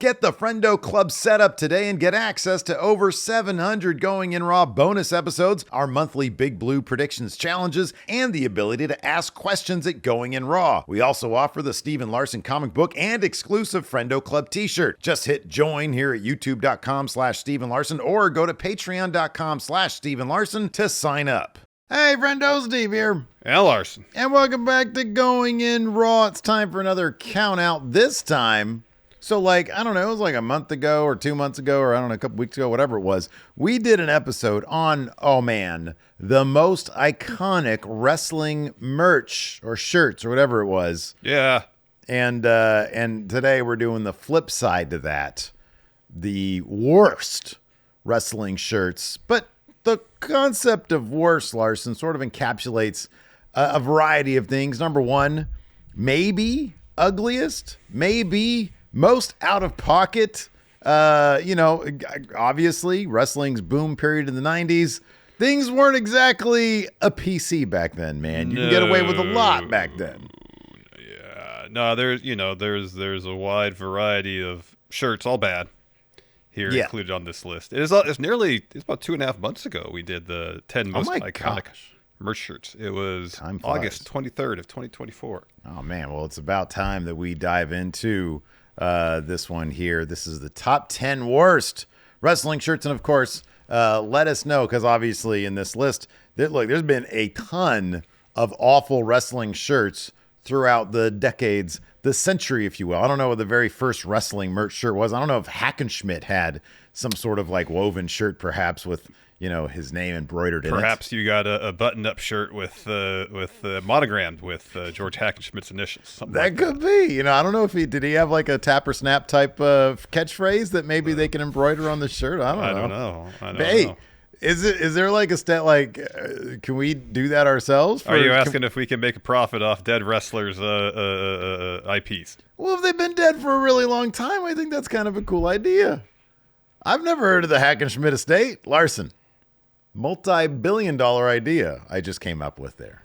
Get the Friendo Club set up today and get access to over 700 Going In Raw bonus episodes, our monthly Big Blue predictions challenges, and the ability to ask questions at Going In Raw. We also offer the Steven Larson comic book and exclusive Friendo Club t-shirt. Just hit join here at youtube.com/Steven Larson or go to patreon.com/Steven Larson to sign up. Hey, Friendo, Steve here. And Larson. And welcome back to Going In Raw. It's time for another count out. This time, so I don't know, it was like a month ago or 2 months ago, or I don't know, a couple weeks ago, whatever it was. We did an episode on, the most iconic wrestling merch or shirts or whatever it was. Yeah. And today we're doing the flip side to that. The worst wrestling shirts. But the concept of worst, Larson, sort of encapsulates a variety of things. Number one, maybe ugliest, maybe most out of pocket. Obviously, wrestling's boom period in the 90s. Things weren't exactly a PC back then, man. You can get away with a lot back then. Yeah. No, there's a wide variety of shirts, all bad, here included on this list. It's about 2.5 months ago we did the 10 most iconic merch shirts. It was August 23rd of 2024. Oh, man. Well, it's about time that we dive into this one here. This is the top 10 worst wrestling shirts. And, of course, let us know, because obviously in this list, there's been a ton of awful wrestling shirts throughout the decades, the century, if you will. I don't know what the very first wrestling merch shirt was. I don't know if Hackenschmidt had some sort of woven shirt, perhaps with his name embroidered in it. Perhaps you got a button-up shirt with monogrammed with George Hackenschmidt's initials. That could be. I don't know if did he have a tap or snap type of catchphrase that maybe they can embroider on the shirt. I don't know. Hey, is there a stat can we do that ourselves? Are you asking if we can make a profit off dead wrestlers' IPs? Well, if they've been dead for a really long time, I think that's kind of a cool idea. I've never heard of the Hackenschmidt estate. Larson. Multi-billion-dollar idea I just came up with there.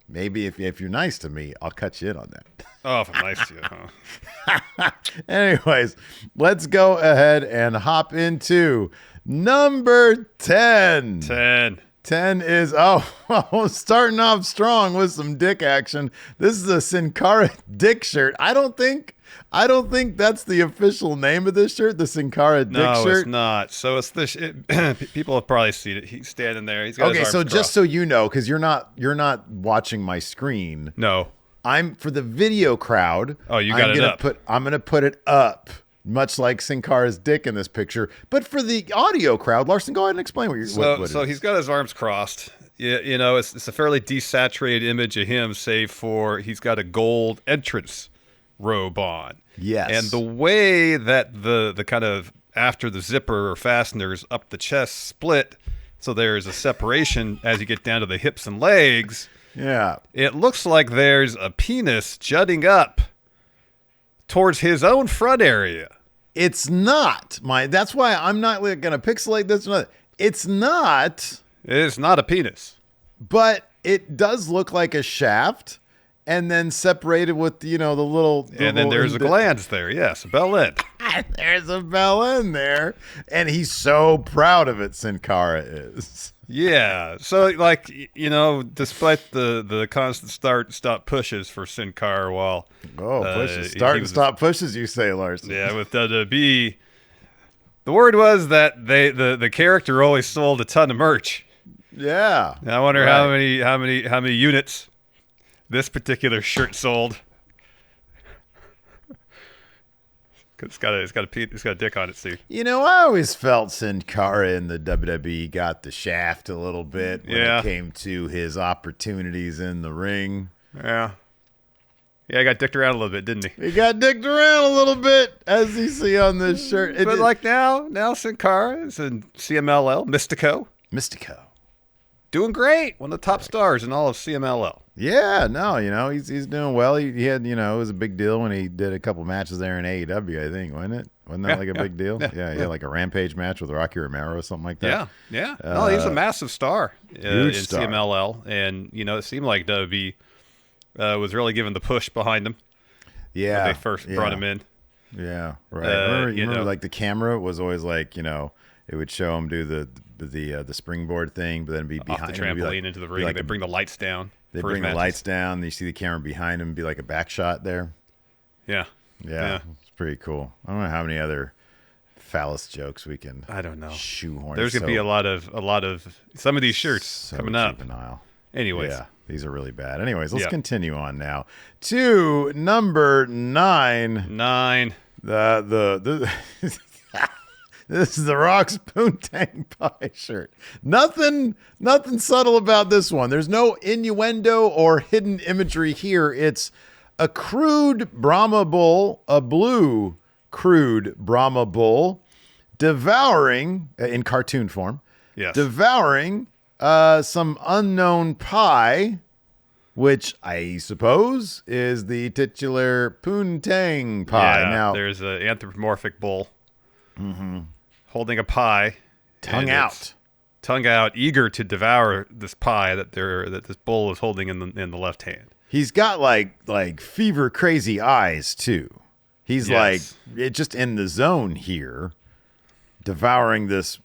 Maybe if you're nice to me, I'll cut you in on that. Oh, if I'm nice to you, huh? Anyways, let's go ahead and hop into number 10. 10 is, starting off strong with some dick action. This is a Sin Cara dick shirt. I don't think that's the official name of this shirt, the Sin Cara dick shirt. No, it's not. So it's this. People have probably seen it. He's standing there. He's got his arms crossed. Just so you know, because you're not watching my screen. No, I'm for the video crowd. Oh, you got it up. I'm gonna put it up, much like Sin Cara's dick in this picture. But for the audio crowd, Larson, go ahead and explain what you're. So he's got his arms crossed. It's a fairly desaturated image of him, save for he's got a gold entrance robe on. Yes. And the way that the kind of after the zipper or fasteners up the chest split, so there's a separation as you get down to the hips and legs. Yeah. It looks like there's a penis jutting up towards his own front area. It's not. That's why I'm not going to pixelate this. It's not. It's not a penis. But it does look like a shaft. And then separated with, the little... And then there's a glans there. Yes, a bell end. There's a bell end there. And he's so proud of it, Sin Cara is. Yeah. So, despite the constant start-stop pushes for Sin Cara while... pushes. Start and stop pushes, you say, Larson. Yeah, with WWE. The word was that the character always sold a ton of merch. Yeah. Now, I wonder how many units this particular shirt sold. It's got a dick on it, Steve. I always felt Sin Cara in the WWE got the shaft a little bit when it came to his opportunities in the ring. Yeah. Yeah, he got dicked around a little bit, didn't he? He got dicked around a little bit, as you see on this shirt. But now Sin Cara is in CMLL, Mystico. Doing great. One of the top stars in all of CMLL. Yeah, no, he's doing well. He had, it was a big deal when he did a couple matches there in AEW, I think, wasn't it? Wasn't that a big deal? Yeah, he had like a Rampage match with Rocky Romero or something like that. Yeah. No, he's a massive star in star. CMLL. And, it seemed like WWE was really giving the push behind him. Yeah. When they first brought him in. Yeah, right. Remember, like the camera was always like, it would show him do the springboard thing, but then it'd be off behind the trampoline into the ring. They bring the lights down. They bring the lights down. And you see the camera behind him, be like a back shot there. Yeah. It's pretty cool. I don't know how many other phallus jokes we can. I don't know. Shoehorn. There's gonna be a lot of some of these shirts coming up. Anyways, yeah, these are really bad. Anyways, let's continue on now to number 9. The This is the Rock's Pun Tang Pie shirt. Nothing subtle about this one. There's no innuendo or hidden imagery here. It's a crude Brahma bull, a blue crude Brahma bull, devouring, in cartoon form, devouring some unknown pie, which I suppose is the titular Pun Tang Pie. Yeah, now, there's an anthropomorphic bull holding a pie. Tongue out, eager to devour this pie that this bull is holding in the left hand. He's got like fever crazy eyes too. He's just in the zone here, devouring this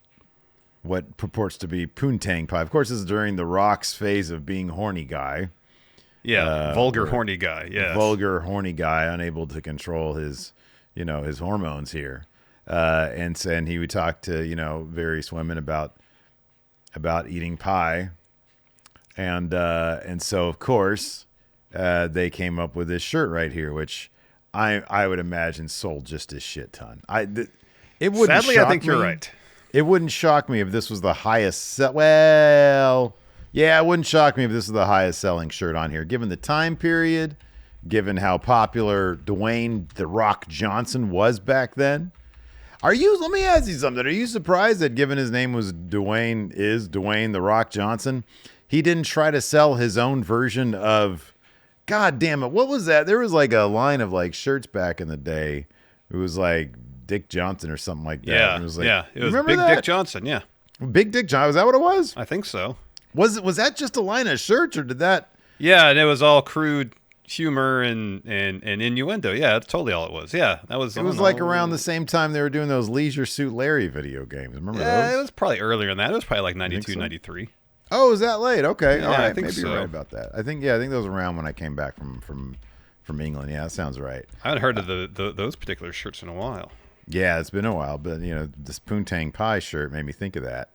what purports to be Pun Tang Pie. Of course, this is during the Rock's phase of being horny guy. Yeah, vulgar horny guy. Yeah, vulgar horny guy, unable to control his hormones here, and he would talk to various women about eating pie, and so of course they came up with this shirt right here, which I would imagine sold just a shit ton. It wouldn't. Sadly, shock I think me. you're right. It wouldn't shock me if this was the highest. Well, yeah, it wouldn't shock me if this is the highest selling shirt on here, given the time period, given how popular Dwayne "The Rock" Johnson was back then. Let me ask you something. Are you surprised that, given his name was Dwayne "The Rock" Johnson, he didn't try to sell his own version of? God damn it! What was that? There was like a line of like shirts back in the day. It was like Dick Johnson or something like that. Yeah, it was like, it was Big Dick Johnson. Yeah, Big Dick Johnson. Was that what it was? I think so. Was that just a line of shirts, or did that? Yeah, and it was all crude humor and innuendo. Yeah, that's totally all it was. Yeah, that was. It was like around the same time they were doing those Leisure Suit Larry video games. Remember those? Yeah, it was probably earlier than that. It was probably like 92, 93. Oh, was that late? Okay, yeah, all right. I think Maybe you're right about that. I think that was around when I came back from England. Yeah, that sounds right. I haven't heard of those particular shirts in a while. Yeah, it's been a while, but this Pun Tang Pie shirt made me think of that.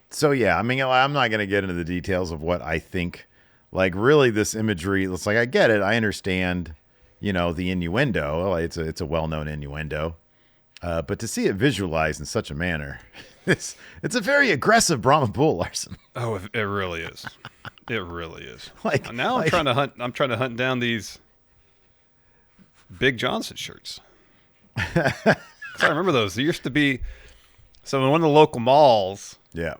So yeah, I mean, I'm not going to get into the details of what I think. Like, really, this imagery. It's like I get it. I understand. The innuendo. It's a well-known innuendo. But to see it visualized in such a manner, it's a very aggressive Brahma bull, Larson. Oh, it really is. It really is. I'm trying to hunt down these Big Johnson shirts. I remember those. There used to be in one of the local malls. Yeah.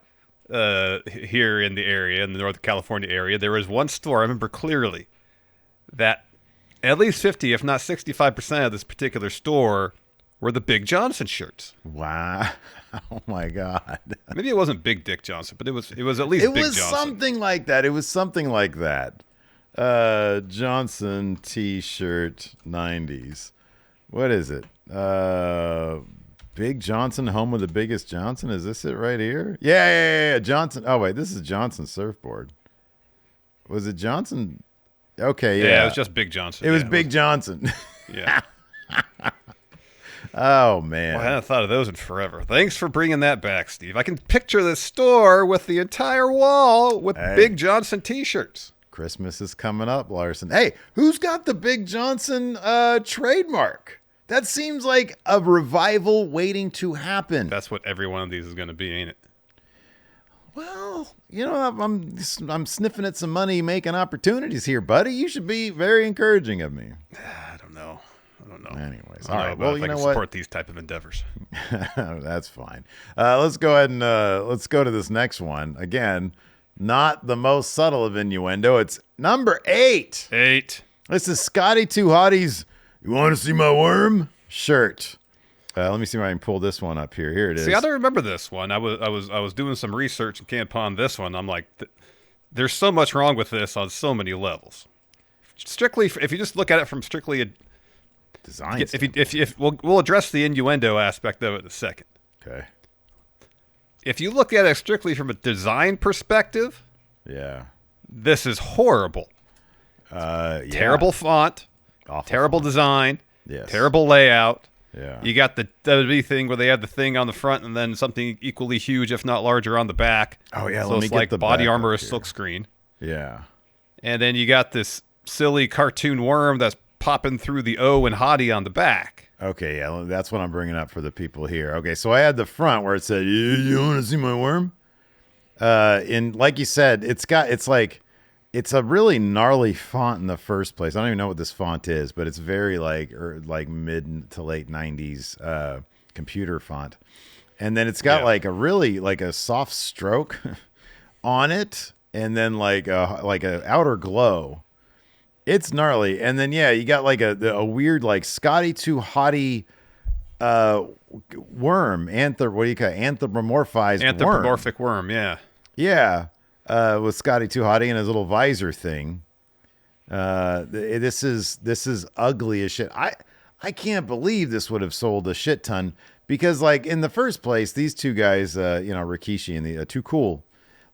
Here in the area, in the Northern California area, there was one store I remember clearly that at least 50, if not 65% of this particular store were the Big Johnson shirts. Wow. Oh my God. Maybe it wasn't Big Dick Johnson, but it was at least Big Johnson. It was something like that. It was something like that. Johnson T-shirt 90s. What is it? Big Johnson, home of the biggest Johnson. Is this it right here? Yeah. Johnson. Oh wait, this is Johnson surfboard. Was it Johnson? Okay, yeah. Yeah, it was just Big Johnson. It was Big Johnson. Yeah. Oh man. Well, I hadn't thought of those in forever. Thanks for bringing that back, Steve. I can picture the store with the entire wall with Big Johnson T-shirts. Christmas is coming up, Larson. Hey, who's got the Big Johnson trademark? That seems like a revival waiting to happen. That's what every one of these is going to be, ain't it? Well, I'm sniffing at some money-making opportunities here, buddy. You should be very encouraging of me. I don't know. Anyways, all right. Well, you know what? Support these type of endeavors. That's fine. Let's go ahead and let's go to this next one. Again, not the most subtle of innuendo. It's number 8. This is Scotty To Hotties. You want to see my worm? Shirt. Let me see if I can pull this one up here. Here it is. See, I don't remember this one. I was doing some research and came upon this one. I'm like, there's so much wrong with this on so many levels. Strictly, if you just look at it from strictly Design. If we'll address the innuendo aspect of it in a second. Okay. If you look at it strictly from a design perspective, yeah, this is horrible. Terrible font, awful terrible font. design, Yes. terrible layout. Yeah. You got the WWE thing where they have the thing on the front and then something equally huge, if not larger, on the back. Oh yeah, so let me it's get like the body back armor up is here. silkscreen. Yeah. And then you got this silly cartoon worm that's popping through the O and Hottie on the back. Okay, yeah, that's what I'm bringing up for the people here. Okay, so I had the front where it said, "You want to see my worm?" And like you said, it's a really gnarly font in the first place. I don't even know what this font is, but it's very like mid to late 90s computer font. And then it's got like a really like a soft stroke on it, and then like a outer glow. It's gnarly. And then you got like a weird like Scotty To Hottie worm, what do you call it? Anthropomorphic worm, yeah. Yeah. With Scotty To Hottie and his little visor thing. This is ugly as shit. I can't believe this would have sold a shit ton, because like in the first place, these two guys, Rikishi and the Too Cool,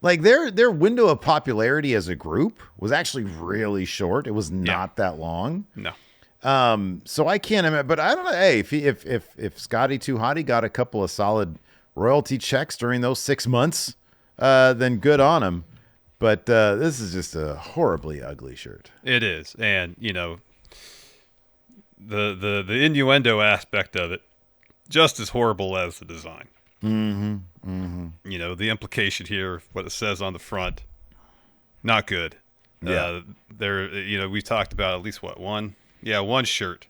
like their window of popularity as a group was actually really short. It was not that long. No. So I can't imagine, but I don't know. Hey, if Scotty To Hottie got a couple of solid royalty checks during those 6 months, then good on him. But this is just a horribly ugly shirt. It is. And, the innuendo aspect of it, just as horrible as the design. Mm-hmm. Mm-hmm. The implication here, what it says on the front, not good. Yeah. We talked about at least one shirt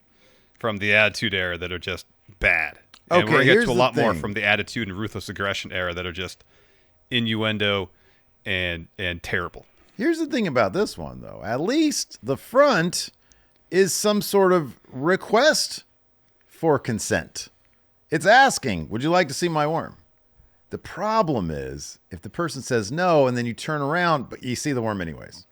from the Attitude Era that are just bad. And we're going to get to a lot more from the Attitude and Ruthless Aggression era that are just innuendo and terrible. Here's the thing about this one, though. At least the front is some sort of request for consent. It's asking, would you like to see my worm? The problem is, if the person says no, and then you turn around, but you see the worm anyways.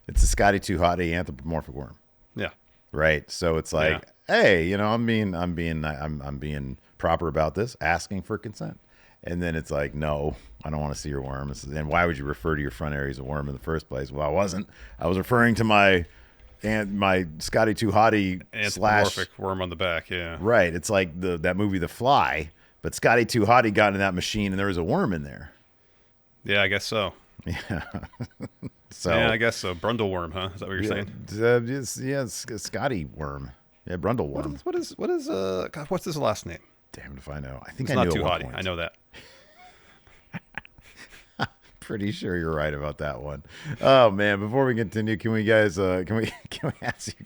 It's a Scotty To Hottie anthropomorphic worm. Yeah. Right. So it's like, hey, I'm being proper about this, asking for consent. And then it's like, no, I don't want to see your worm. And why would you refer to your front area as a worm in the first place? Well, I wasn't. I was referring to my Scotty To Hottie anthropomorphic worm on the back. Yeah. Right. It's like that movie, The Fly, but Scotty To Hottie got in that machine and there was a worm in there. Yeah, I guess so. Yeah. I guess so. Brundle worm, huh? Is that what you're saying? It's Scotty worm. Yeah, Brundle worm. What's his last name? Damned if I know. I think it's I not knew Too at one Hottie. point. I know that. Pretty sure you're right about that one. Oh man! Before we continue, can we ask you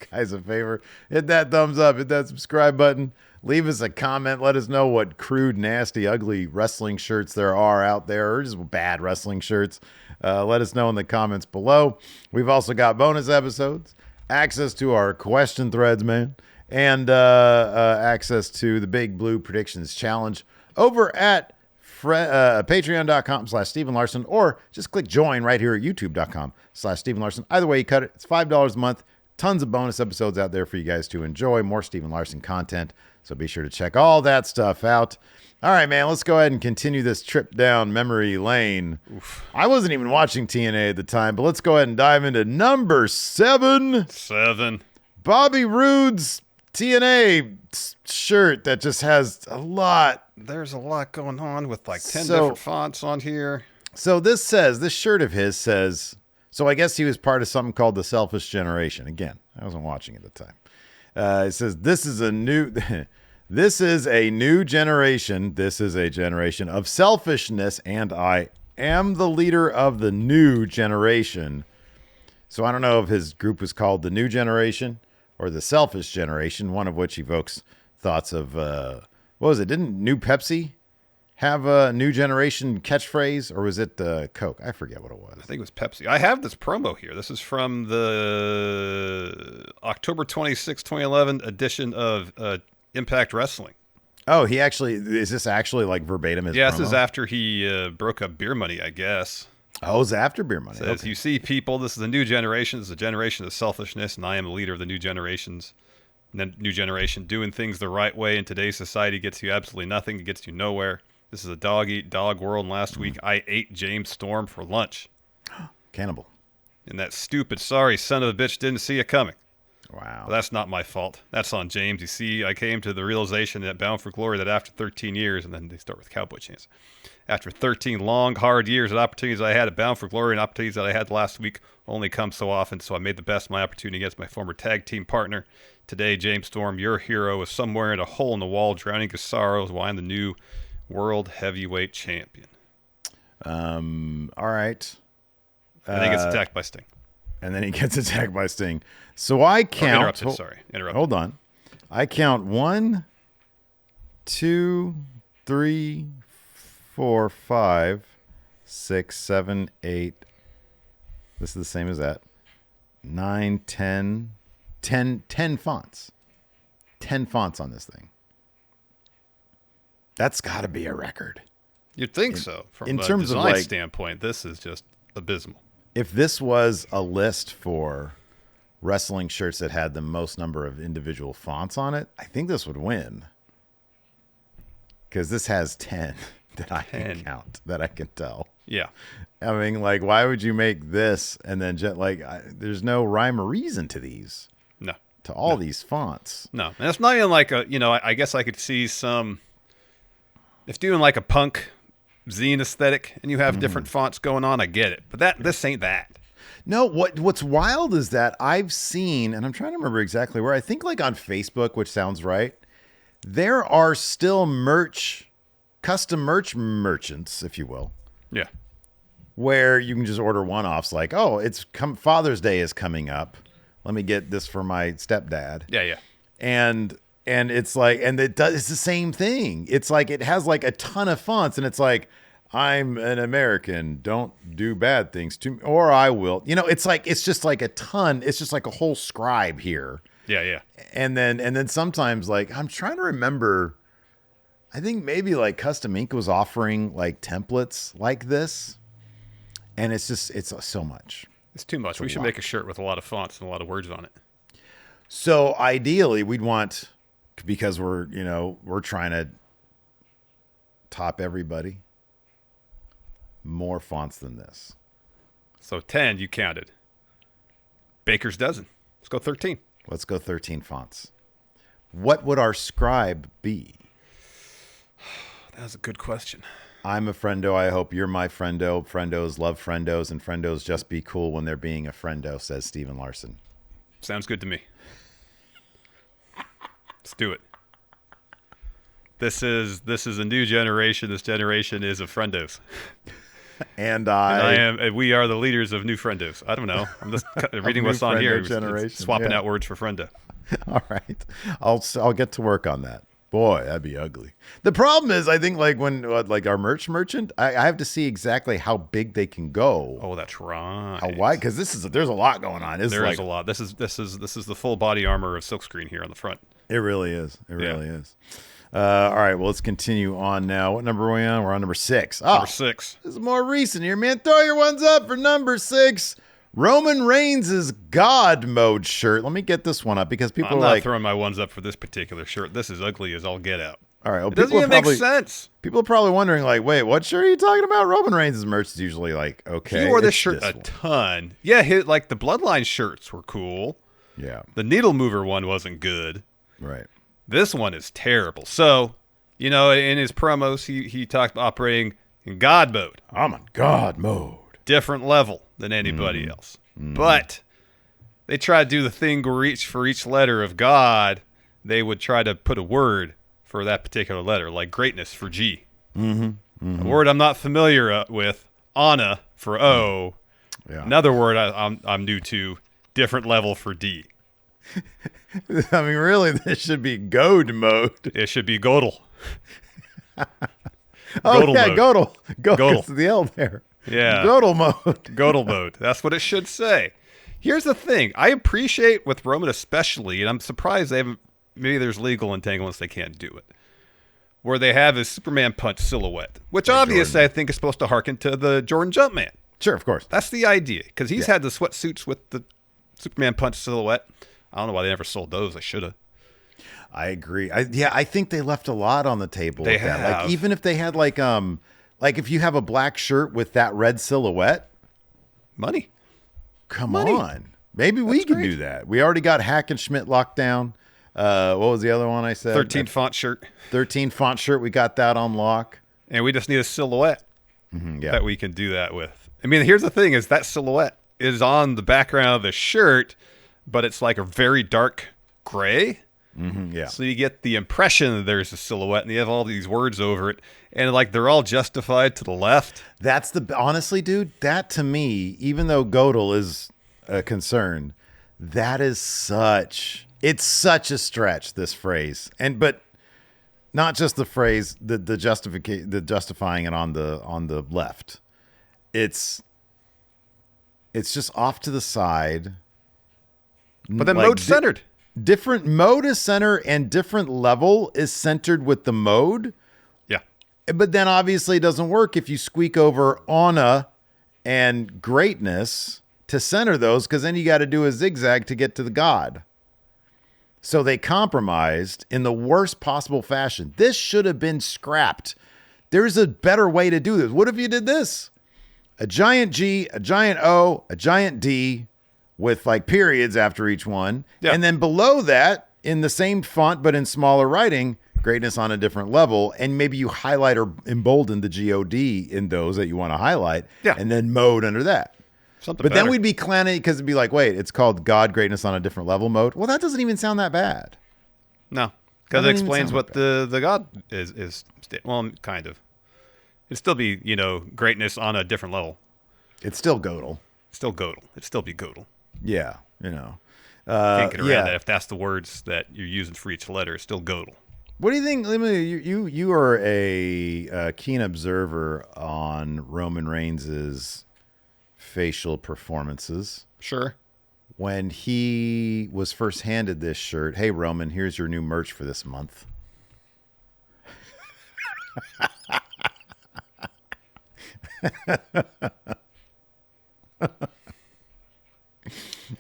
guys a favor? Hit that thumbs up, hit that subscribe button, leave us a comment, let us know what crude, nasty, ugly wrestling shirts there are out there, or just bad wrestling shirts. Let us know in the comments below. We've also got bonus episodes, access to our question threads, man, and access to the Big Blue Predictions Challenge over at patreon.com/Stephen Larson, or just click join right here at youtube.com/Stephen Larson. Either way you cut it, it's $5 a month. Tons of bonus episodes out there for you guys to enjoy. More Stephen Larson content, so be sure to check all that stuff out. All right, man, let's go ahead and continue this trip down memory lane. Oof. I wasn't even watching TNA at the time, but let's go ahead and dive into number 7. Bobby Roode's TNA shirt that just has a lot. There's a lot going on with like 10 different fonts on here. So this shirt of his says, so I guess he was part of something called the Selfish Generation. Again, I wasn't watching at the time. It says, this is a new generation. This is a generation of selfishness, and I am the leader of the new generation. So I don't know if his group was called the New Generation or the Selfish Generation, one of which evokes thoughts of, what was it? Didn't New Pepsi have a New Generation catchphrase, or was it Coke? I forget what it was. I think it was Pepsi. I have this promo here. This is from the October 26, 2011 edition of Impact Wrestling. Oh, is this actually like verbatim his promo? This is after he broke up Beer Money, I guess. Oh, it's after Beer Money. Says, You see, people, this is the new generation. This is a generation of selfishness, and I am the leader of the new generations. And then new generation doing things the right way in today's society gets you absolutely nothing. It gets you nowhere. This is a dog-eat-dog world. And last week, I ate James Storm for lunch. Cannibal. And that stupid, sorry son of a bitch didn't see it coming. Wow. But that's not my fault. That's on James. You see, I came to the realization that Bound for Glory that after 13 years, and then they start with Cowboy Chance. After 13 long, hard years and opportunities I had at Bound for Glory and opportunities that I had last week only come so often, so I made the best of my opportunity against my former tag team partner. Today, James Storm, your hero, is somewhere in a hole in the wall, drowning his sorrows while I'm the new World Heavyweight Champion. All right. And then he gets attacked by Sting. And then he gets attacked by Sting. So I count. Interrupted. Hold on. I count 1, 2, 3, 4, 5, 6, 7, 8. This is the same as that. 9, 10 fonts. 10 fonts on this thing. That's got to be a record. You'd think so. From in a terms design of standpoint, this is just abysmal. If this was a list for wrestling shirts that had the most number of individual fonts on it, I think this would win. Because this has 10 that I can count, that I can tell. Yeah. I mean, why would you make this and then there's no rhyme or reason to these. No. To all these fonts. No. And it's not even I guess I could see some, if doing like a punk zine aesthetic and you have different fonts going on, I get it. But this ain't that. No, what's wild is that I've seen, and I'm trying to remember exactly where, I think on Facebook, which sounds right, there are still custom merch merchants, if you will. Yeah. Where you can just order one-offs Father's Day is coming up. Let me get this for my stepdad. Yeah. And it's it's the same thing. It's it has a ton of fonts, and it's I'm an American, don't do bad things to me, or I will. It's just a ton. It's just a whole scribe here. Yeah. And then sometimes I'm trying to remember. I think maybe Custom Ink was offering templates like this, and it's so much. It's too much. We should make a shirt with a lot of fonts and a lot of words on it. So ideally, we'd want, because we're trying to top everybody, more fonts than this. So 10 you counted. Baker's dozen. Let's go 13. Let's go 13 fonts. What would our scribe be? That's a good question. I'm a friendo. I hope you're my friendo. Friendos love friendos, and friendos just be cool when they're being a friendo, says Steven Larson. Sounds good to me. Let's do it. This is a new generation. This generation is of friendos. And we are the leaders of new friendos. I don't know. I'm just reading what's on here. Swapping out words for friendo. All right. I'll get to work on that. Boy, that'd be ugly. The problem is, I think when our merch merchant, I have to see exactly how big they can go. Oh, that's right. How wide? Because there's a lot going on. There's a lot. This is the full body armor of silkscreen here on the front. It really is. It really is. All right, well, let's continue on now. What number are we on? We're on number 6. Oh, number 6. This is more recent here, man. Throw your ones up for number 6. Roman Reigns' God Mode shirt. Let me get this one up because people I'm are not throwing my ones up for this particular shirt. This is ugly as all get out. All right. Well, it doesn't even make sense. People are probably wondering, wait, what shirt are you talking about? Roman Reigns' merch is usually okay. He wore this shirt a ton. Yeah, the Bloodline shirts were cool. Yeah. The Needle Mover one wasn't good. Right. This one is terrible. So, in his promos, he talked about operating in God mode. I'm on God mode. Different level than anybody else. But they try to do the thing where for each letter of God, they would try to put a word for that particular letter, like greatness for G. A word I'm not familiar with, Anna for O. Yeah. Another word I'm new to, different level for D. I mean, really, this should be Goad mode. It should be Godel. Godel. Godel. The L there. Yeah. Godel mode. Godel mode. That's what it should say. Here's the thing. I appreciate with Roman especially, and I'm surprised they haven't, maybe there's legal entanglements they can't do it, where they have his Superman punch silhouette, which obviously Jordan. I think is supposed to harken to the Jordan Jumpman. Sure, of course. That's the idea, because he's had the sweatsuits with the Superman punch silhouette. I don't know why they never sold those. I should have. I agree. I think they left a lot on the table. They with that. have. Like even if they had like if you have a black shirt with that red silhouette, money. Come on. Maybe we can do that. We already got Hackenschmidt locked down. What was the other one I said? 13 font shirt. 13 font shirt. We got that on lock. And we just need a silhouette that we can do that with. I mean, here's the thing is that silhouette is on the background of the shirt, but it's like a very dark gray. Yeah. So you get the impression that there's a silhouette and you have all these words over it. And like they're all justified to the left. Honestly, dude, that to me, even though Godel is a concern, that is it's such a stretch, this phrase. But not just the phrase, the justifying it on the left. It's just off to the side. But then mode centered. Different mode is center and different level is centered with the mode. Yeah. But then obviously it doesn't work if you squeak over Anna and greatness to center those, because then you got to do a zigzag to get to the god. So they compromised in the worst possible fashion. This should have been scrapped. There's a better way to do this. What if you did this? A giant G, a giant O, a giant D with like periods after each one. Yeah. And then below that, in the same font but in smaller writing, greatness on a different level. And maybe you highlight or embolden the G-O-D in those that you want to highlight. Yeah. And then mode under that. Something but better. Then we'd be clanny because it'd be like, wait, it's called God Greatness on a Different Level mode. Well, that doesn't even sound that bad. No, because it explains what the God is. Well, kind of. It'd still be, greatness on a different level. It's still Godel. It'd still be Godel. Yeah, Can't get around that if that's the words that you're using for each letter. It's still Godel. What do you think? You are a keen observer on Roman Reigns' facial performances. Sure. When he was first handed this shirt, hey Roman, here's your new merch for this month.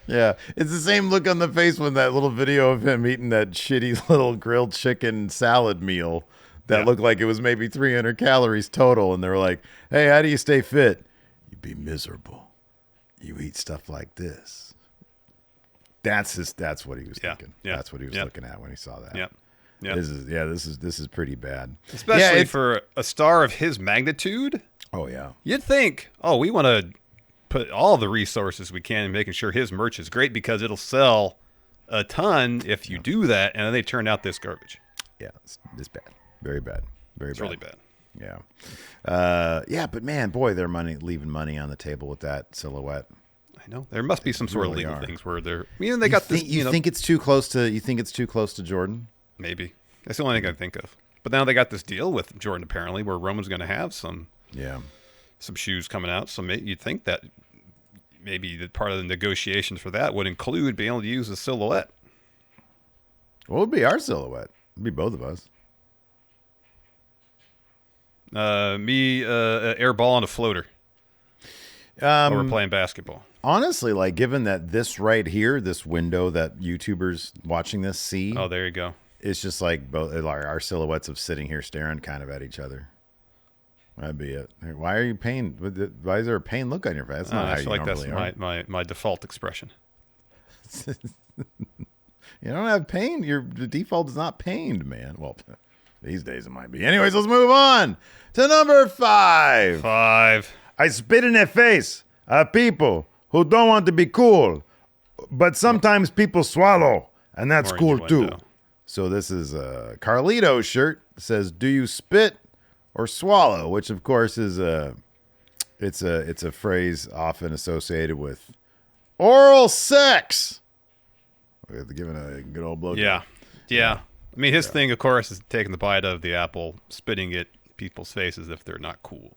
Yeah, it's the same look on the face when that little video of him eating that shitty little grilled chicken salad meal that looked like it was maybe 300 calories total, and they were like, hey, how do you stay fit? You be miserable. You eat stuff like this. That's what he was thinking. Yeah. That's what he was looking at when he saw that. Yeah. Yeah. This is pretty bad. Especially for a star of his magnitude. Oh yeah. You'd think, we want to put all the resources we can in making sure his merch is great because it'll sell a ton if you do that, and then they turn out this garbage. Yeah, it's bad. Very bad. It's really bad. Yeah. But man, boy, they're leaving money on the table with that silhouette. I know. There must be some sort of legal things where they're. They got this. You think it's too close to? You think it's too close to Jordan? Maybe. That's the only thing I think of. But now they got this deal with Jordan apparently, where Roman's going to have some shoes coming out. So you'd think that maybe the part of the negotiations for that would include being able to use a silhouette. What would be our silhouette? It'd be both of us. Me, air ball on a floater. While we're playing basketball. Honestly, like given that this right here, this window that YouTubers watching this see. Oh, there you go. It's just like both our silhouettes of sitting here staring kind of at each other. That'd be it. Why are you pained? Why is there a pained look on your face? That's not how you normally are. That's my default expression. You don't have pain. The default is not pained, man. Well, these days it might be. Anyways, let's move on to number 5. I spit in their face at people who don't want to be cool, but sometimes people swallow, and that's cool too. So this is a Carlito's shirt. It says, "Do you spit or swallow?" Which of course is it's a phrase often associated with oral sex. We have to give it a good old blow. Yeah. I mean, his thing, of course, is taking the bite of the apple, spitting it in people's faces if they're not cool.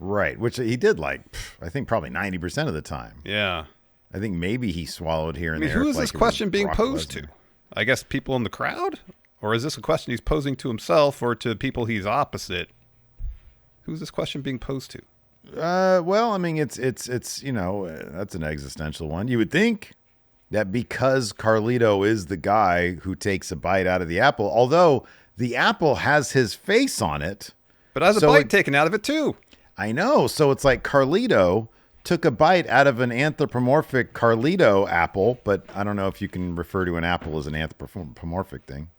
Right, which he did I think probably 90% of the time. Yeah. I think maybe he swallowed here and there. Who is this question being posed to? I guess people in the crowd? Or is this a question he's posing to himself or to people he's opposite? Who's this question being posed to? Well, I mean, it's that's an existential one. You would think that because Carlito is the guy who takes a bite out of the apple, although the apple has his face on it. But has a bite taken out of it too. I know. So it's like Carlito took a bite out of an anthropomorphic Carlito apple, but I don't know if you can refer to an apple as an anthropomorphic thing.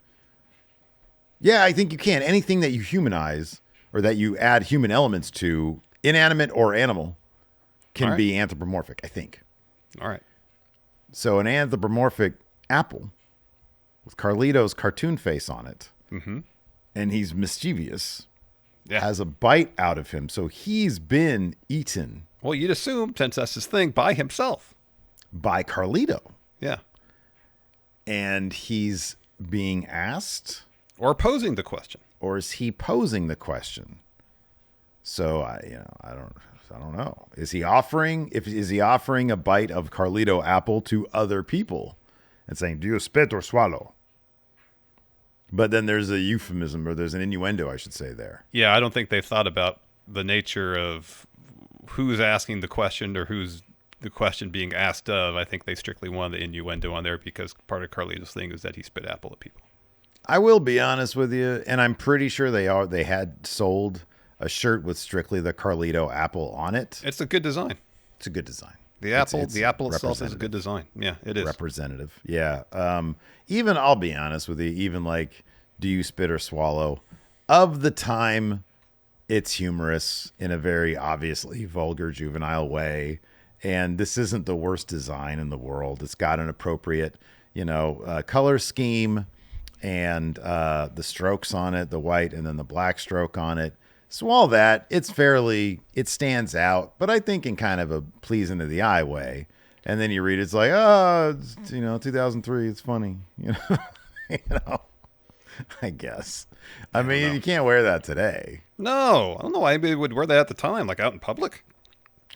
Yeah, I think you can. Anything that you humanize or that you add human elements to, inanimate or animal, can be anthropomorphic, I think. All right. So an anthropomorphic apple with Carlito's cartoon face on it, and he's mischievous, has a bite out of him. So he's been eaten. Well, you'd assume, since that's his thing, by himself. By Carlito. Yeah. And he's being asked. Or posing the question. Or is he posing the question? So I don't know. Is he offering a bite of Carlito apple to other people and saying, "Do you spit or swallow?" But then there's a euphemism, or there's an innuendo, I should say, there. Yeah, I don't think they've thought about the nature of who's asking the question or who's the question being asked of. I think they strictly wanted the innuendo on there because part of Carlito's thing is that he spit apple at people. I will be honest with you, and I'm pretty sure they had sold a shirt with strictly the Carlito apple on it. It's a good design. It's a good design. The apple itself is a good design. Yeah, it is. Representative. Yeah. Even, I'll be honest with you, even like, do you spit or swallow? Of the time, it's humorous in a very obviously vulgar, juvenile way. And this isn't the worst design in the world. It's got an appropriate, color scheme and the strokes on it, the white and then the black stroke on it. So all that, it stands out, but I think in kind of a pleasing to the eye way. And then you read it's like, 2003, it's funny, I guess. I mean, you can't wear that today. No, I don't know why anybody would wear that at the time, like out in public.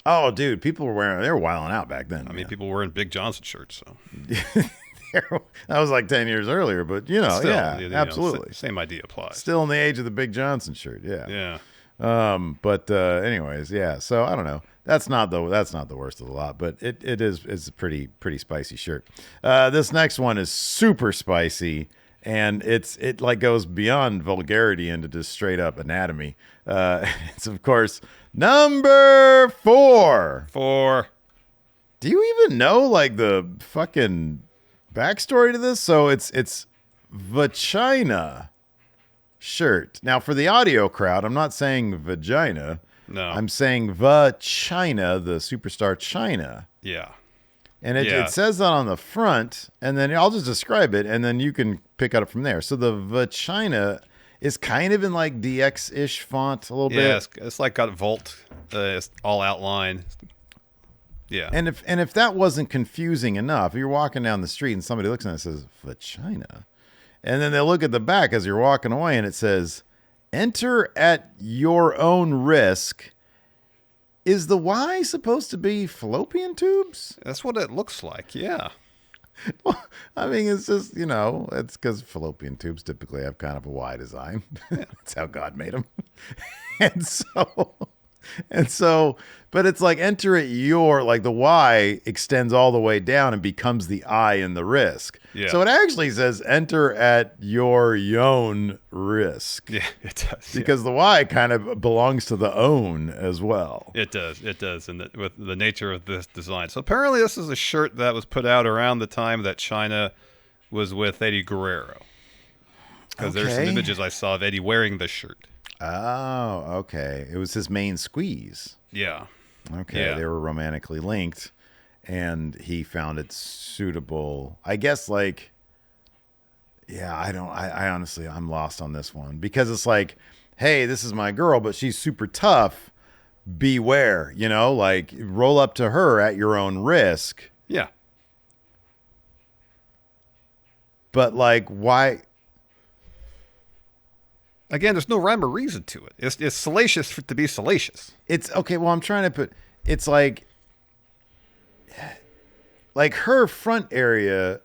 Oh, dude, they were wilding out back then. I mean, people were wearing Big Johnson shirts, so. That was like 10 years earlier, but still, absolutely. Same idea applies. Still in the age of the Big Johnson shirt, yeah. Yeah. Anyways, yeah. So I don't know. That's not the worst of the lot, but it's a pretty spicy shirt. This next one is super spicy, and it like goes beyond vulgarity into just straight up anatomy. It's of course number 4. 4. Do you even know like the fucking backstory to this? So it's vagina shirt. Now for the audio crowd, I'm not saying vagina. No. I'm saying vagina, the superstar China. Yeah. And it says that on the front, and then I'll just describe it, and then you can pick it up from there. So the vagina is kind of in like DX-ish font a little bit. Yeah, it's like got Volt, it's all outline. Yeah. And if that wasn't confusing enough, you're walking down the street and somebody looks at it and says, vagina. And then they look at the back as you're walking away and it says, enter at your own risk. Is the Y supposed to be fallopian tubes? That's what it looks like, yeah. Well, I mean, it's just, it's because fallopian tubes typically have kind of a Y design. Yeah. That's how God made them. And so, but it's like enter at your, like the Y extends all the way down and becomes the I in the risk. Yeah. So it actually says enter at your own risk. Yeah, it does. Because the Y kind of belongs to the own as well. It does. And with the nature of this design. So apparently this is a shirt that was put out around the time that China was with Eddie Guerrero. Because there's some images I saw of Eddie wearing this shirt. Oh, okay. It was his main squeeze. Yeah. Okay. Yeah. They were romantically linked, and he found it suitable. I guess, like, yeah, I honestly, I'm lost on this one because it's like, hey, this is my girl, but she's super tough. Beware, like roll up to her at your own risk. Yeah. But like, why? Again, there's no rhyme or reason to it. It's salacious to be salacious. It's okay. Well, I'm trying to put. It's like her front area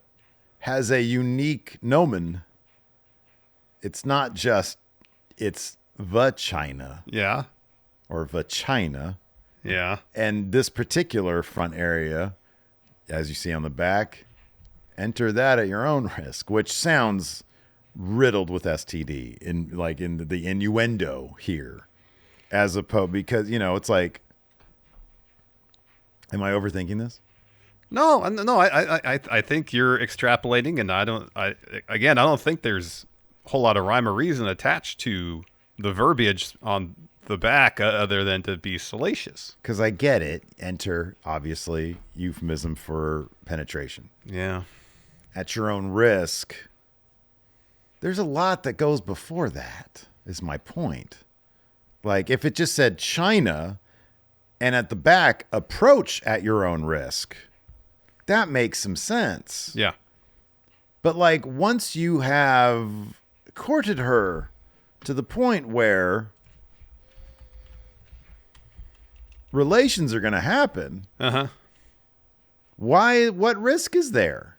has a unique nomen. It's not just. It's vagina. Yeah. Or vagina. Yeah. And this particular front area, as you see on the back, enter that at your own risk, which sounds riddled with STD in the innuendo here, as opposed because it's like, am I overthinking this? No. I think you're extrapolating, and I don't think there's a whole lot of rhyme or reason attached to the verbiage on the back other than to be salacious. Because I get it. Enter, obviously, euphemism for penetration. Yeah. At your own risk. There's a lot that goes before that, is my point. Like, if it just said China and at the back, approach at your own risk, that makes some sense. Yeah. But, like, once you have courted her to the point where relations are going to happen, what risk is there?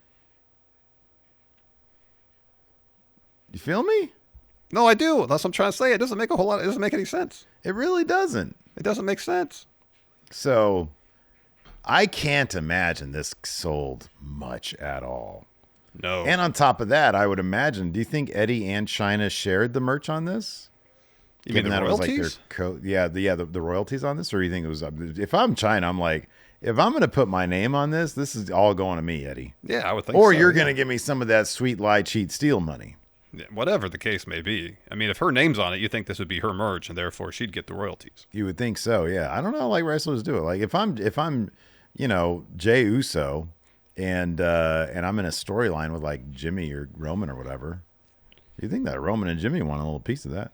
You feel me? No, I do. That's what I'm trying to say. It doesn't make a whole lot. It doesn't make any sense. It really doesn't. It doesn't make sense. So I can't imagine this sold much at all. No. And on top of that, I would imagine, do you think Eddie and China shared the merch on this? You mean the royalties? The royalties on this? Or you think it was, if I'm China, I'm like, if I'm going to put my name on this, this is all going to me, Eddie. Yeah, I would think or so. Or you're going to give me some of that sweet lie, cheat, steal money. Whatever the case may be. I mean, if her name's on it, you think this would be her merch, and therefore she'd get the royalties. You would think so, yeah. I don't know, like wrestlers do it. Like if I'm Jey Uso, and I'm in a storyline with like Jimmy or Roman or whatever, you think that Roman and Jimmy want a little piece of that?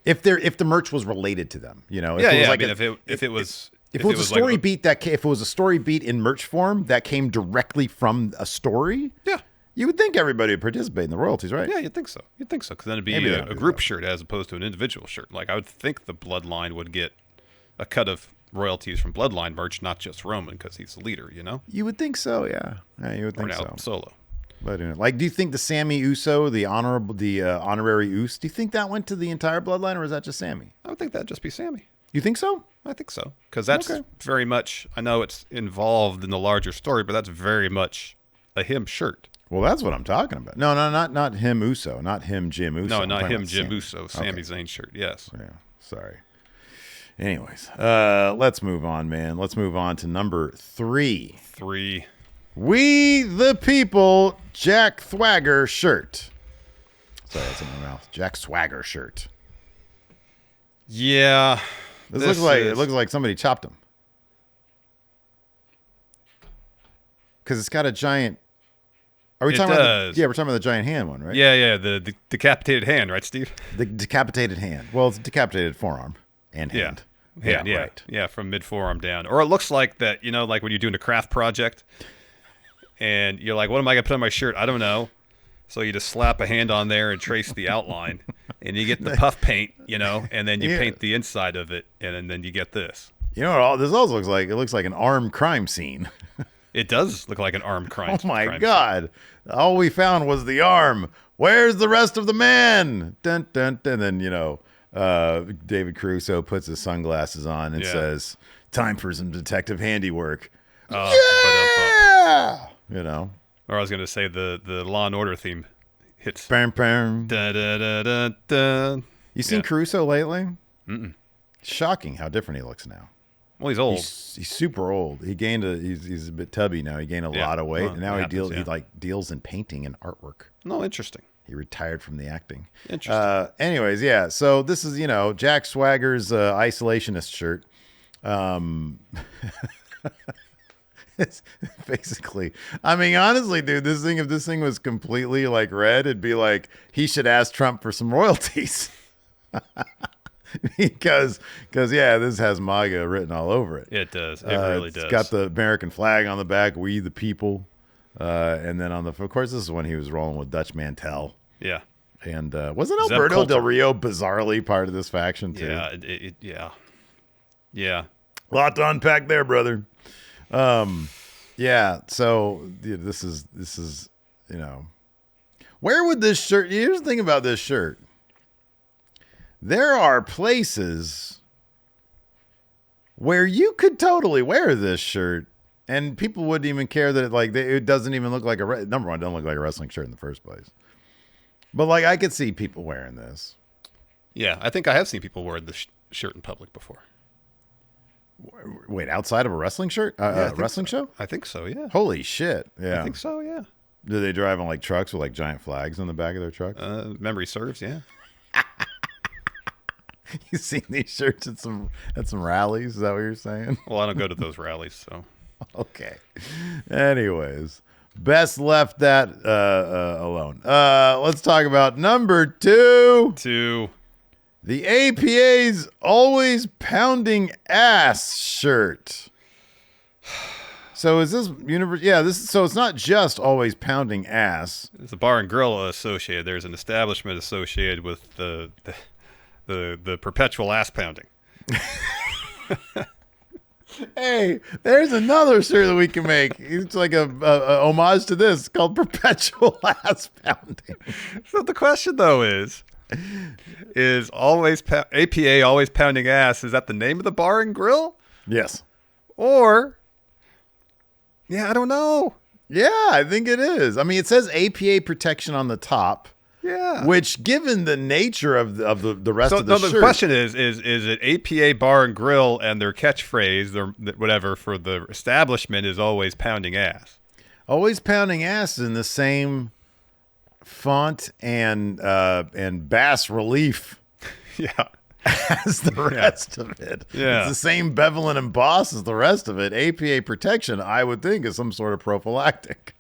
If the merch was related to them, if it was a story beat if it was a story beat in merch form that came directly from a story, yeah. You would think everybody would participate in the royalties, right? Yeah, you'd think so. Because then it'd be a group shirt as opposed to an individual shirt. Like, I would think the Bloodline would get a cut of royalties from Bloodline merch, not just Roman, because he's the leader, You would think so, yeah. Yeah, you would think so. Solo. But like, do you think the Sammy Uso, the honorary Us, do you think that went to the entire Bloodline, or is that just Sammy? I would think that'd just be Sammy. You think so? I think so. Because that's very much, I know it's involved in the larger story, but that's very much a him shirt. Well, that's what I'm talking about. No, not him Uso, not him Jim Uso. No, not him Jim Uso. Sami Zayn shirt. Yes. Yeah. Sorry. Anyways, let's move on, man. Let's move on to number 3. We the People Jack Swagger shirt. Sorry, that's in my mouth. Jack Swagger shirt. Yeah. It looks like somebody chopped him. Because it's got a giant. Are we talking about we're talking about the giant hand one, right? Yeah, the decapitated hand, right, Steve? The decapitated hand. Well, it's decapitated forearm and hand. Yeah, right. Yeah, from mid forearm down. Or it looks like that, like when you're doing a craft project and you're like, what am I going to put on my shirt? I don't know. So you just slap a hand on there and trace the outline and you get the puff paint, and then you paint the inside of it and then you get this. You know what this also looks like? It looks like an armed crime scene. It does look like an armed crime. Oh my God. All we found was the arm. Where's the rest of the man? Dun, dun, dun. And then, David Caruso puts his sunglasses on and says, time for some detective handiwork. Yeah! Or I was going to say the Law and Order theme hits. Bam, bam. Da, da, da, da, da. You seen Caruso lately? Mm-mm. Shocking how different he looks now. Well, he's old. He's super old. He gained he's a bit tubby now. He gained a lot of weight, and now he deals in painting and artwork. No, interesting. He retired from the acting. Interesting. Anyways, yeah. So this is Jack Swagger's isolationist shirt. It's basically, I mean, honestly, dude, if this thing was completely like red, it'd be like he should ask Trump for some royalties. because this has MAGA written all over it. It does. It really does. It's got the American flag on the back, we the people. And then of course, this is when he was rolling with Dutch Mantel. Yeah. And wasn't Alberto Del Rio bizarrely part of this faction too? Yeah. Yeah. A lot to unpack there, brother. Yeah. So this is where would this shirt? Here's the thing about this shirt. There are places where you could totally wear this shirt And people wouldn't even care that it doesn't even look like number one, it don't look like a wrestling shirt in the first place. But like I could see people wearing this. Yeah, I think I have seen people wear this shirt in public before. Wait, outside of a wrestling shirt? Wrestling show? I think so, yeah. Holy shit. Yeah. I think so, yeah. Do they drive on like trucks with like giant flags on the back of their trucks? Memory serves, yeah. You seen these shirts at some rallies? Is that what you're saying? Well, I don't go to those rallies, so. Okay. Anyways, best left that alone. Let's talk about number 2. The APA's Always Pounding Ass shirt. So is this universe? Yeah, so it's not just Always Pounding Ass. It's a bar and grill associated. There's an establishment associated with the perpetual ass pounding. Hey, there's another shirt that we can make. It's like a homage to this called Perpetual Ass Pounding. So the question though is APA Always Pounding Ass, is that the name of the bar and grill? Yes. Or, yeah, I don't know. Yeah, I think it is. I mean, it says APA protection on the top. Yeah. Which, given the nature of the rest of the shirt. So the question is it APA Bar and Grill and their catchphrase, their whatever, for the establishment is Always Pounding Ass? Always Pounding Ass is in the same font and bas relief. Yeah. As the rest of it. Yeah. It's the same bevel and emboss as the rest of it. APA protection, I would think, is some sort of prophylactic.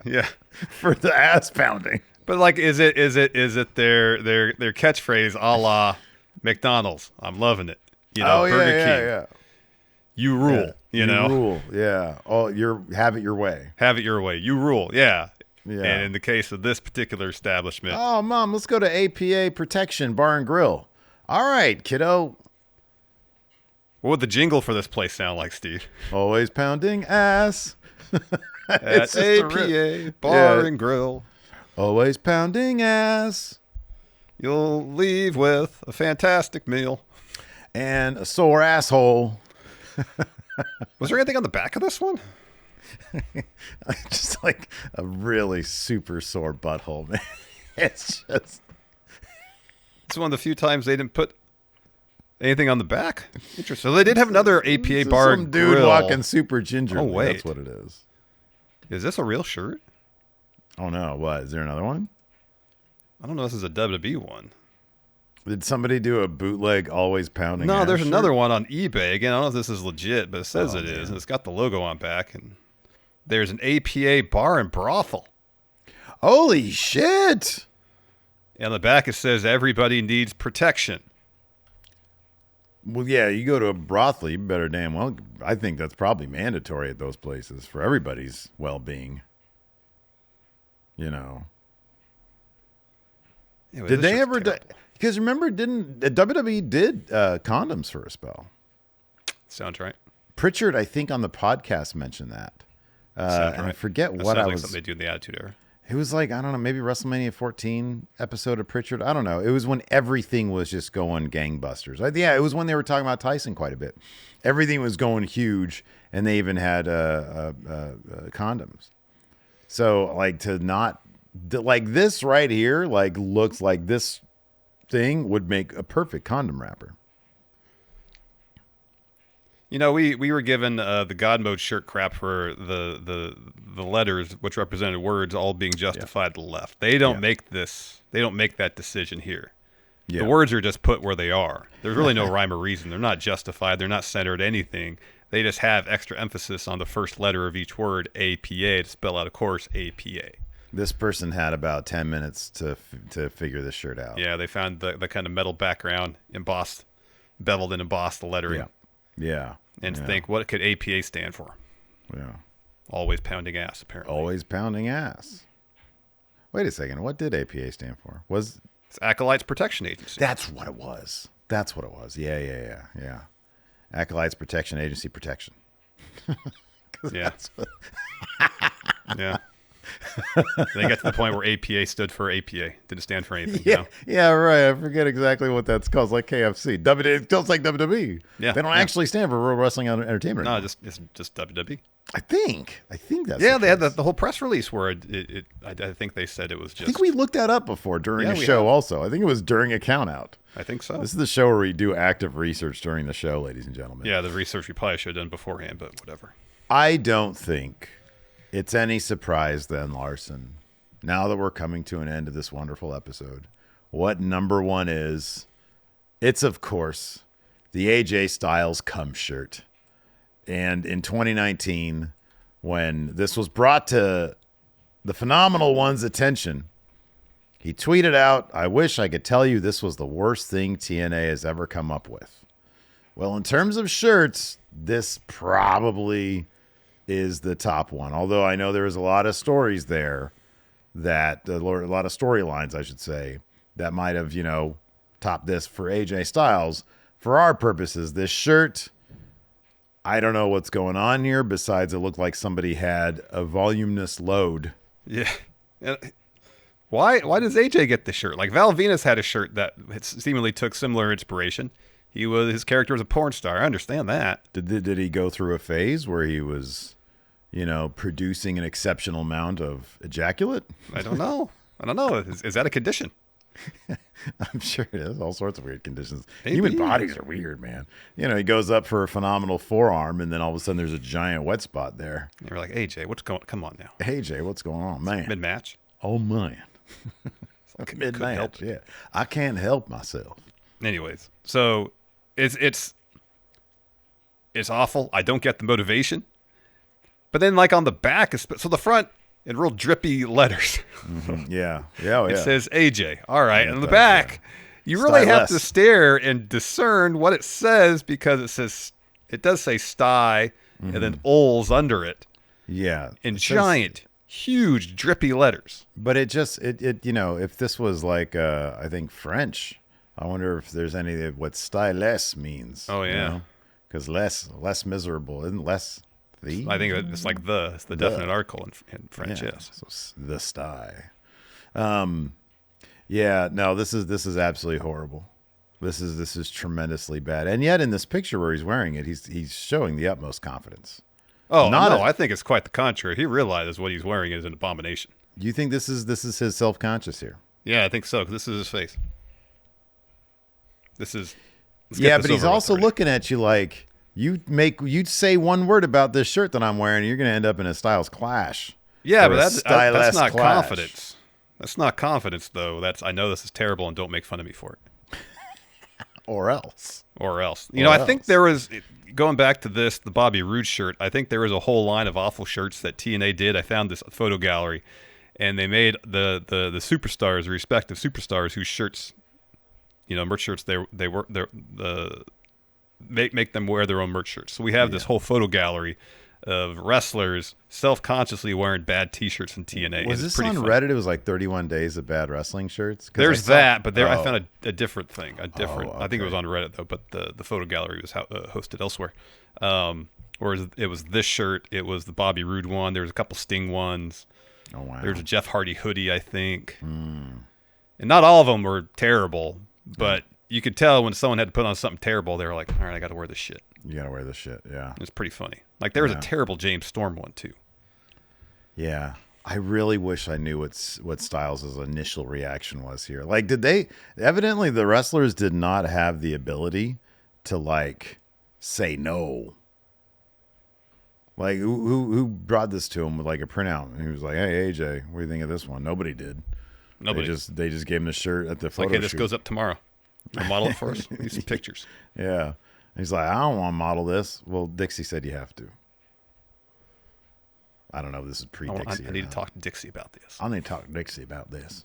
Yeah. For the ass pounding. But like, is it their catchphrase a la McDonald's? I'm loving it. Burger King. Yeah. You rule. You rule. Yeah. Oh, have it your way. Have it your way. You rule. Yeah. Yeah. And in the case of this particular establishment, oh, Mom, let's go to APA Protection Bar and Grill. All right, kiddo. What would the jingle for this place sound like, Steve? Always pounding ass. At APA Bar and Grill. Always pounding ass. You'll leave with a fantastic meal. And a sore asshole. Was there anything on the back of this one? Just like a really super sore butthole, man. It's just... It's one of the few times they didn't put anything on the back. Interesting. So they did have another APA Bar and Grill. Some dude walking super gingerly. Oh, wait. That's what it is. Is this a real shirt? Oh, no. What? Is there another one? I don't know if this is a WWE one. Did somebody do a bootleg Always Pounding No, ass there's shirt? another one on eBay. Again, I don't know if this is legit, but it says it is. And it's got the logo on back. And there's an APA bar and brothel. Holy shit. And on the back it says everybody needs protection. Well, yeah, you go to a brothel, you better damn well. I think that's probably mandatory at those places for everybody's well-being. You know. Yeah, did they ever? Because remember, didn't WWE did condoms for a spell? Sounds right. Pritchard, I think, on the podcast mentioned that. And right. I forget that what I like was. Something they do in the Attitude Era. It was like, I don't know, maybe WrestleMania 14 episode of Pritchard. I don't know. It was when everything was just going gangbusters. Yeah, it was when they were talking about Tyson quite a bit. Everything was going huge, and they even had condoms. So, like, to not, like, this right here, like, looks like this thing would make a perfect condom wrapper. You know, we were given the God Mode shirt crap for the letters, which represented words, all being justified to the left. They don't make this. They don't make that decision here. Yeah. The words are just put where they are. There's really no rhyme or reason. They're not justified. They're not centered anything. They just have extra emphasis on the first letter of each word, APA, to spell out, of course, APA. This person had about 10 minutes to figure this shirt out. Yeah, they found the kind of metal background, embossed, beveled and embossed the lettering. Yeah. And think, what could APA stand for? Yeah. Always pounding ass, apparently. Always pounding ass. Wait a second. What did APA stand for? It's Acolytes Protection Agency. That's what it was. Yeah. Acolytes Protection Agency protection. Yeah. Yeah. They got to the point where APA stood for APA. Didn't stand for anything. Yeah, yeah, right. I forget exactly what that's called. It's like KFC. It still like WWE. Yeah, they don't actually stand for World Wrestling Entertainment. No, it's just WWE. I think that's they had the whole press release where I think they said it was just. I think we looked that up before during a show. Also, I think it was during a count out. I think so. This is the show where we do active research during the show, ladies and gentlemen. Yeah, the research we probably should have done beforehand, but whatever. I don't think it's any surprise then, Larson, now that we're coming to an end of this wonderful episode, what number one is. It's, of course, the AJ Styles cum shirt. And in 2019, when this was brought to the Phenomenal One's attention, he tweeted out, "I wish I could tell you this was the worst thing TNA has ever come up with." Well, in terms of shirts, this probably is the top one. Although I know there's a lot of stories there that, a lot of storylines, I should say, that might have, topped this for AJ Styles. For our purposes, this shirt, I don't know what's going on here besides it looked like somebody had a voluminous load. Yeah. Why does AJ get this shirt? Like Val Venus had a shirt that seemingly took similar inspiration. His character was a porn star. I understand that. Did he go through a phase where he was, producing an exceptional amount of ejaculate? I don't know. Is that a condition? I'm sure it is. All sorts of weird conditions. Maybe. Human bodies are weird, man. He goes up for a phenomenal forearm, and then all of a sudden there's a giant wet spot there. You're like, AJ, what's going? Come on now. AJ, what's going on, man? Mid match. Oh man. Mid match. Yeah, I can't help myself. Anyways, so it's awful. I don't get the motivation. But then, like on the back, so the front. In real drippy letters. Mm-hmm. Yeah. It says AJ. All right. And on the back, you really have to stare and discern what it says because it does say sty and then Ols under it. Yeah. In giant, huge, drippy letters. But it if this was like, I think French, I wonder if there's any of what styless means. Oh, yeah. Because less miserable, isn't less. I think it's like it's the definite article in French, yes. So the sty. Yeah, no, this is absolutely horrible. This is tremendously bad. And yet in this picture where he's wearing it, he's showing the utmost confidence. Oh, no, I think it's quite the contrary. He realizes what he's wearing is an abomination. You think this is his self-conscious here? Yeah, I think so, because this is his face. But he's also looking at you like, you'd say one word about this shirt that I'm wearing, and you're going to end up in a Styles clash. Yeah, but that's not confidence. That's not confidence, though. I know this is terrible, and don't make fun of me for it. Or else. I think there was, going back to the Bobby Roode shirt, I think there was a whole line of awful shirts that TNA did. I found this photo gallery, and they made the superstars, the respective superstars whose shirts, merch shirts, make them wear their own merch shirts. So we have this whole photo gallery of wrestlers self-consciously wearing bad T-shirts in TNA. Was this on Reddit? It was like 31 days of bad wrestling shirts. There's that, but I found a different thing. I think it was on Reddit though, but the photo gallery was hosted elsewhere. Whereas it was this shirt, it was the Bobby Roode one. There was a couple Sting ones. Oh wow. There's a Jeff Hardy hoodie, I think, and not all of them were terrible, but. You could tell when someone had to put on something terrible, they were like, all right, I got to wear this shit. You got to wear this shit, yeah. It's pretty funny. Like, there was a terrible James Storm one, too. Yeah. I really wish I knew what Styles' initial reaction was here. Like, evidently the wrestlers did not have the ability to, like, say no. Like, who brought this to him with, like, a printout? And he was like, hey, AJ, what do you think of this one? Nobody did. Nobody. They just gave him the shirt at the photo shoot. This goes up tomorrow. You model it for us. Need some pictures. Yeah. He's like, I don't want to model this. Well, Dixie said you have to. I don't know if this is pre-Dixie. I need to talk to Dixie about this. I need to talk to Dixie about this.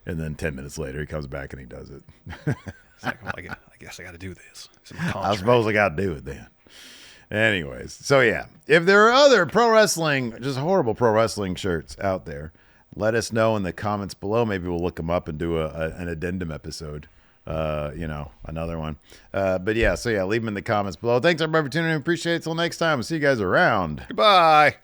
And then 10 minutes later, he comes back and he does it. It's like, well, I guess I got to do this. I suppose I got to do it then. Anyways, so yeah, if there are other just horrible pro wrestling shirts out there, let us know in the comments below. Maybe we'll look them up and do an addendum episode. Another one. But yeah, so yeah, leave them in the comments below. Thanks everybody for tuning in. Appreciate it. Till next time. We'll see you guys around. Goodbye.